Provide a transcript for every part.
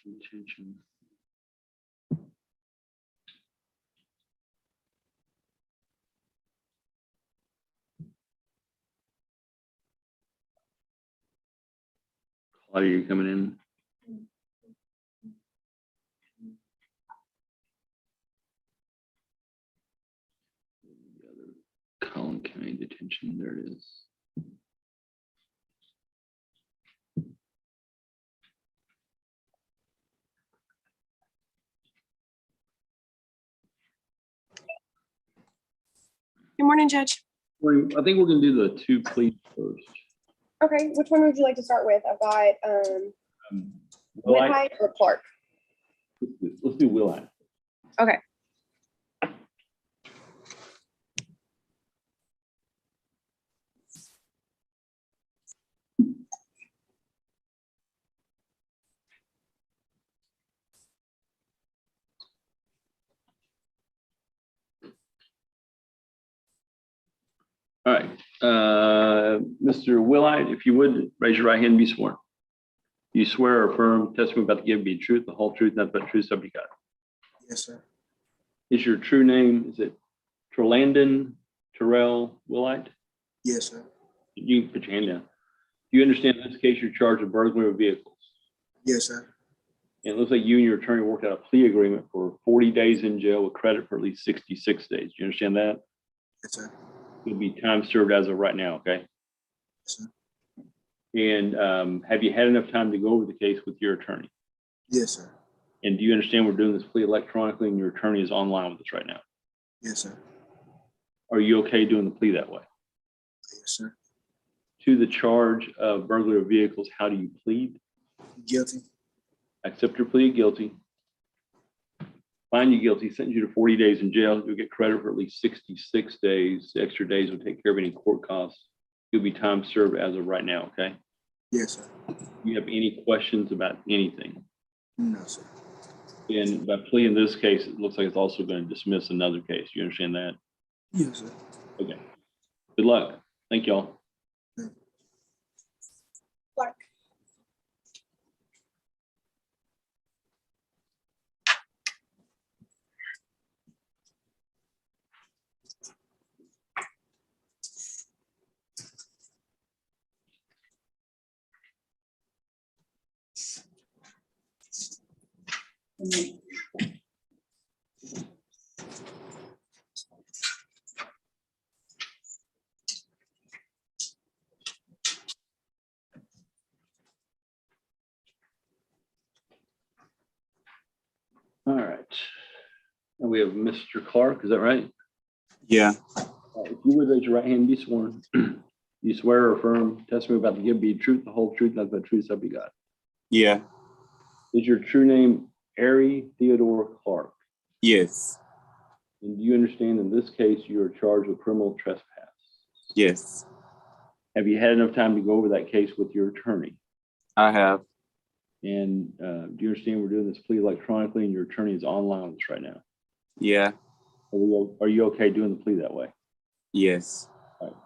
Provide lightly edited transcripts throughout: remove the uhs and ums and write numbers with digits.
Detention. Claudia, you coming in? The other Collin County Detention, there it is. Good morning, Judge. I think we're going to do the two pleas first. Okay, which one would you like to start with? I've got Whitehide or Clark. Let's do Willhite. Okay. All right, Mr. Willhite, if you would raise your right hand and be sworn. You swear or affirm testimony about to give be truth, the whole truth, nothing but the truth, so help you God. Yes, sir. Is your true name, is it Terlandon Terrell Willhite? Yes, sir. You can put your hand down. Do you understand in this case you're charged with burglary of vehicles? Yes, sir. And it looks like you and your attorney worked out a plea agreement for 40 days in jail with credit for at least 66 days. Do you understand that? Yes, sir. You'll be time served as of right now, okay? Yes, sir. And have you had enough time to go over the case with your attorney? Yes, sir. And do you understand we're doing this plea electronically and your attorney is online with us right now? Yes, sir. Are you okay doing the plea that way? Yes, sir. To the charge of burglary of vehicles, how do you plead? Guilty. Accept your plea of guilty. Find you guilty, sentence you to 40 days in jail. You'll get credit for at least 66 days. The extra days will take care of any court costs. You'll be time served as of right now, okay? Yes, sir. Do you have any questions about anything? No, sir. And by plea in this case, it looks like it's also going to dismiss another case. You understand that? Yes, sir. Okay. Good luck. Thank y'all. Clark. All right. And we have Mr. Clark, is that right? Yeah. If you would raise your right hand and be sworn. You swear or affirm testimony about to give be truth, the whole truth, nothing but the truth, so help you God. Yeah. Is your true name Ari Theodore Clark? Yes. And do you understand in this case you are charged with criminal trespass? Yes. Have you had enough time to go over that case with your attorney? I have. And do you understand we're doing this plea electronically and your attorney is online with us right now? Yeah. Are you okay doing the plea that way? Yes. All right.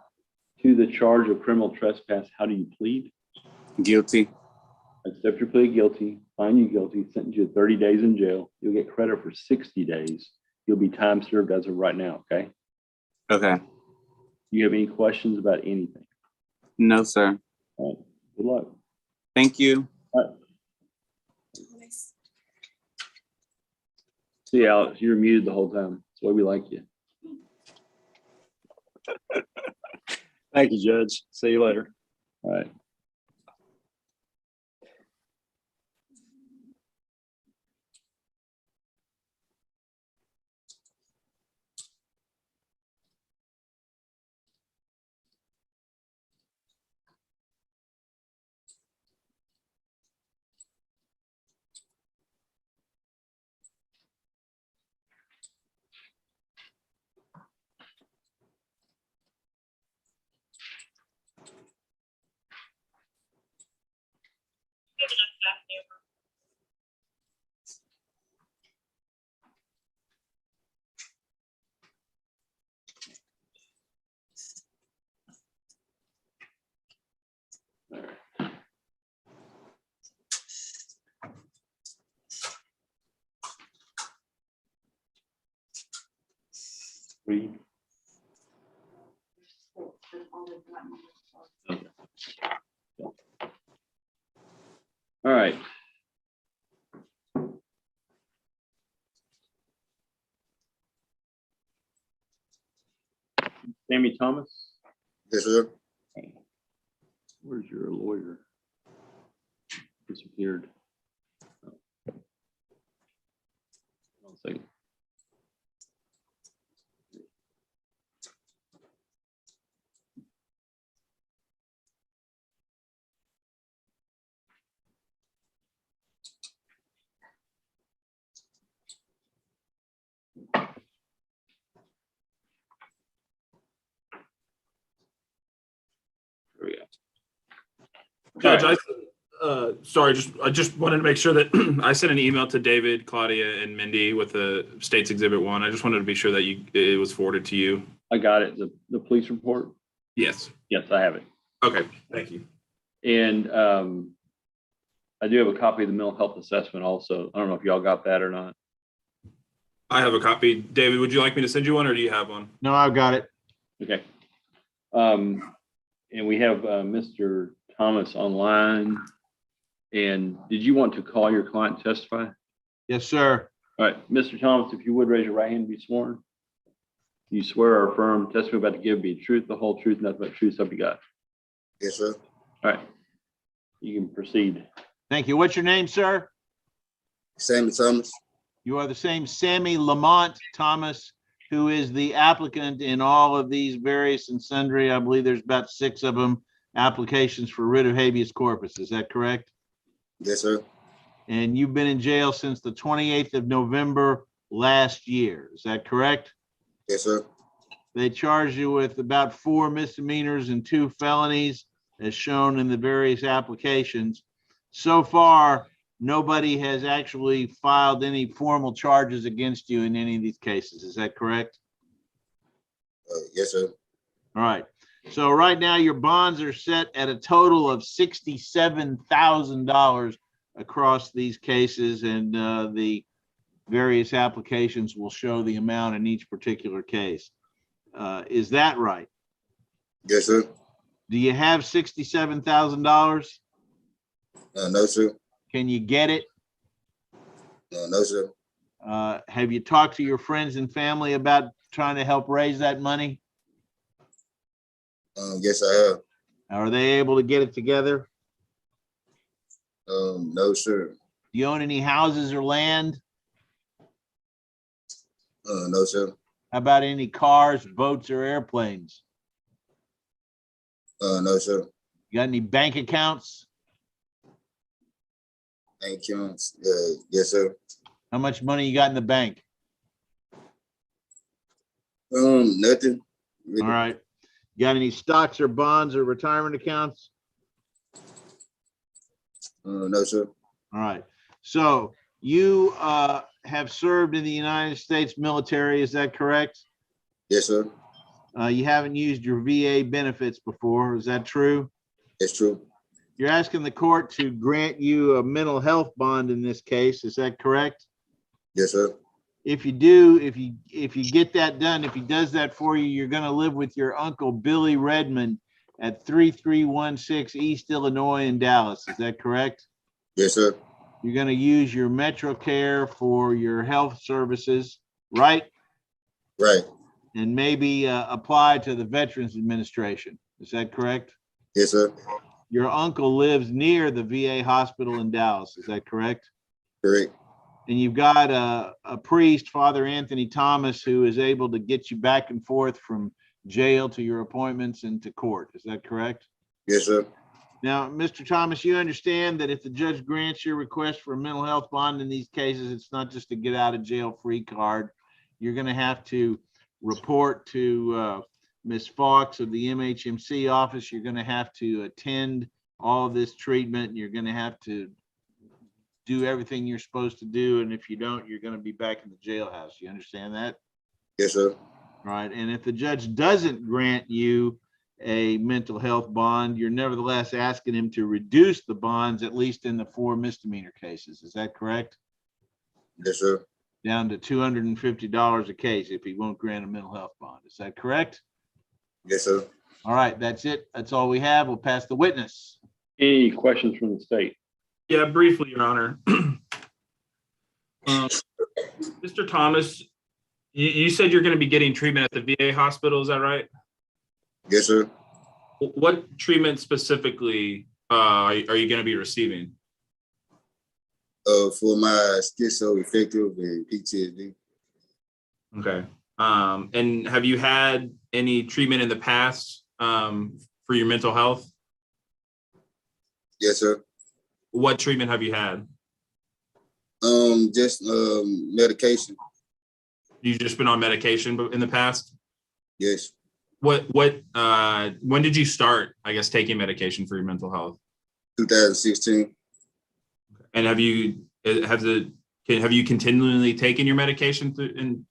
To the charge of criminal trespass, how do you plead? Guilty. Accept your plea guilty, find you guilty, sentence you to 30 days in jail. You'll get credit for 60 days. You'll be time served as of right now, okay? Okay. Do you have any questions about anything? No, sir. All right. Good luck. Thank you. All right. See, Alex, you're muted the whole time. That's why we like you. Thank you, Judge. See you later. All right. Reed? Okay. All right. Sammy Thomas, Yes, sir. where's your lawyer? Disappeared. One second. There we go. Judge, All right. I just wanted to make sure that I sent an email to David, Claudia, and Mindy with the State's Exhibit 1. I just wanted to be sure that it was forwarded to you. I got it. The police report. Yes. Yes, I have it. Okay. Thank you. And I do have a copy of the mental health assessment also. I don't know if y'all got that or not. I have a copy. David, would you like me to send you one, or do you have one? No, I've got it. Okay. And we have Mr. Thomas online. And did you want to call your client and testify? Yes, sir. All right, Mr. Thomas, if you would raise your right hand and be sworn. You swear or affirm testimony about to give be the truth, the whole truth, nothing but the truth, so help you God. Yes, sir. All right, you can proceed. Thank you. What's your name, sir? Sammy Thomas. You are the same Sammy Lamont Thomas, who is the applicant in all of these various and sundry, I believe there's about 6 of them, applications for writ of habeas corpus. Is that correct? Yes, sir. And you've been in jail since the 28th of November last year. Is that correct? Yes, sir. They charged you with about 4 misdemeanors and 2 felonies, as shown in the various applications. So far, nobody has actually filed any formal charges against you in any of these cases. Is that correct? Yes, sir. All right. So right now, your bonds are set at a total of $67,000 across these cases, and the various applications will show the amount in each particular case. Is that right? Yes, sir. Do you have $67,000? No, sir. Can you get it? No, sir. Have you talked to your friends and family about trying to help raise that money? Yes, I have. Are they able to get it together? No, sir. Do you own any houses or land? No, sir. How about any cars, boats, or airplanes? No, sir. You got any bank accounts? Bank accounts. Yes, sir. How much money you got in the bank? Nothing. Really. All right. You got any stocks or bonds or retirement accounts? No, sir. All right. So you have served in the United States military, is that correct? Yes, sir. You haven't used your VA benefits before, is that true? It's true. You're asking the court to grant you a mental health bond in this case, is that correct? Yes, sir. If you do, if you get that done, if he does that for you, you're going to live with your uncle Billy Redmond at 3316 East Illinois in Dallas. Is that correct? Yes, sir. You're going to use your MetroCare for your health services, right? Right. And maybe apply to the Veterans Administration. Is that correct? Yes, sir. Your uncle lives near the VA hospital in Dallas. Is that correct? Correct. And you've got a priest, Father Anthony Thomas, who is able to get you back and forth from jail to your appointments and to court. Is that correct? Yes, sir. Now, Mr. Thomas, you understand that if the judge grants your request for a mental health bond in these cases, it's not just a get out of jail free card. You're going to have to report to Ms. Fox of the MHMC office. You're going to have to attend all of this treatment. And you're going to have to do everything you're supposed to do. And if you don't, you're going to be back in the jailhouse. You understand that? Yes, sir. Right. And if the judge doesn't grant you a mental health bond, you're nevertheless asking him to reduce the bonds, at least in the 4 misdemeanor cases. Is that correct? Yes, sir. down to $250 a case if he won't grant a mental health bond. Is that correct? Yes, sir. All right, that's it. That's all we have. We'll pass the witness. Any questions from the state? Yeah, briefly, Your Honor. Mr. Thomas, you said you're going to be getting treatment at the VA hospital. Is that right? Yes, sir. What treatment specifically are you going to be receiving? For my schizoaffective and PTSD. Okay. And have you had any treatment in the past for your mental health? Yes, sir. What treatment have you had? Just medication. You've just been on medication in the past? Yes. When did you start, I guess, taking medication for your mental health? 2016. And have you continually taken your medication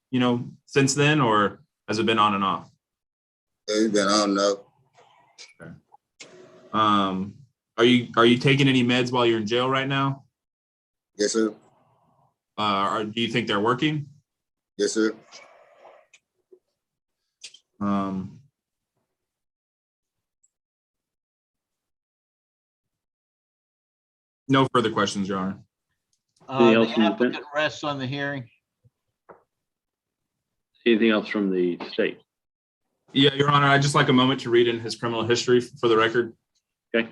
since then, or has it been on and off? It's been on and off. Okay. Are you taking any meds while you're in jail right now? Yes, sir. Or do you think they're working? Yes, sir. No further questions, Your Honor. Anything else The from the applicant defense? rests on the hearing. Anything else from the state? Yeah, Your Honor, I'd just like a moment to read in his criminal history for the record. Okay.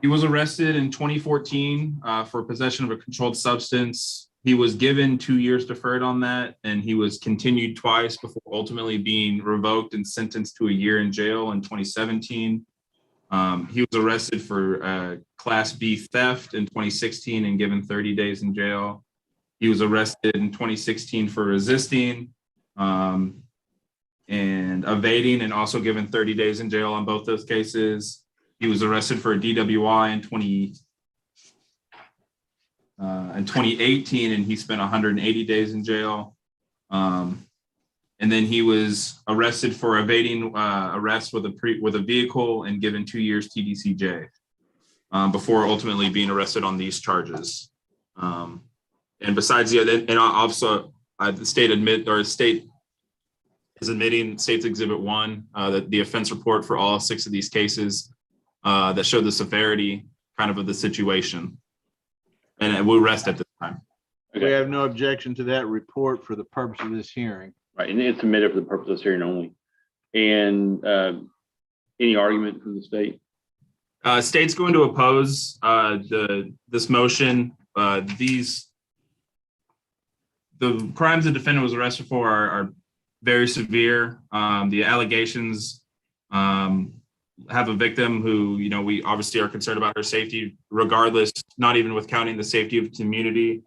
He was arrested in 2014 for possession of a controlled substance. He was given 2 years deferred on that, and he was continued twice before ultimately being revoked and sentenced to a year in jail in 2017. He was arrested for Class B theft in 2016 and given 30 days in jail. He was arrested in 2016 for resisting and evading, and also given 30 days in jail on both those cases. He was arrested for a DWI in 2018, and he spent 180 days in jail. And then he was arrested for evading arrest with a vehicle and given 2 years TDCJ before ultimately being arrested on these charges. And besides the other, and also the state is admitting State's Exhibit 1 that the offense report for all 6 of these cases that showed the severity kind of the situation. And we'll rest at this time. Okay. We have no objection to that report for the purpose of this hearing. Right, and it's submitted for the purpose of this hearing only. And any argument from the state? State's going to oppose this motion. The crimes the defendant was arrested for are very severe. The allegations have a victim who, we obviously are concerned about her safety, regardless, not even with counting the safety of the community.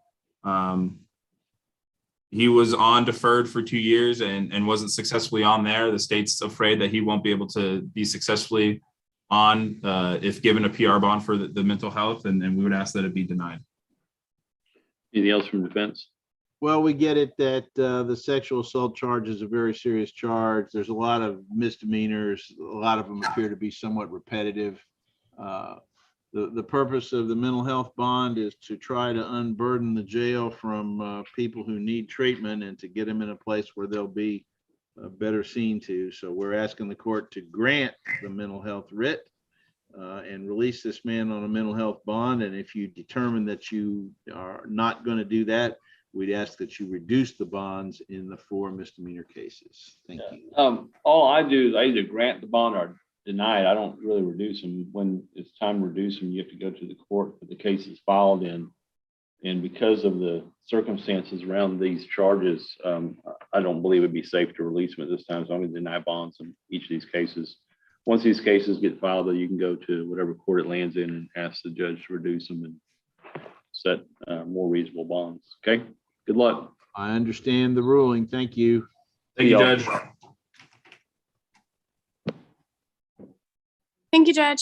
He was on deferred for 2 years and wasn't successfully on there. The state's afraid that he won't be able to be successfully on if given a PR bond for the mental health, and we would ask that it be denied. Anything else from defense? Well, we get it that the sexual assault charge is a very serious charge. There's a lot of misdemeanors. A lot of them appear to be somewhat repetitive. The purpose of the mental health bond is to try to unburden the jail from people who need treatment and to get them in a place where they'll be better seen to. So we're asking the court to grant the mental health writ and release this man on a mental health bond. And if you determine that you are not going to do that, we'd ask that you reduce the bonds in the 4 misdemeanor cases. Thank you. All I do is I either grant the bond or deny it. I don't really reduce them. When it's time to reduce them, you have to go to the court for the case is filed in. And because of the circumstances around these charges, I don't believe it'd be safe to release them at this time. So I'm going to deny bonds in each of these cases. Once these cases get filed, then you can go to whatever court it lands in and ask the judge to reduce them and set more reasonable bonds. Okay. Good luck. I understand the ruling. Thank you. Thank you, y'all. Judge. Thank you, Judge.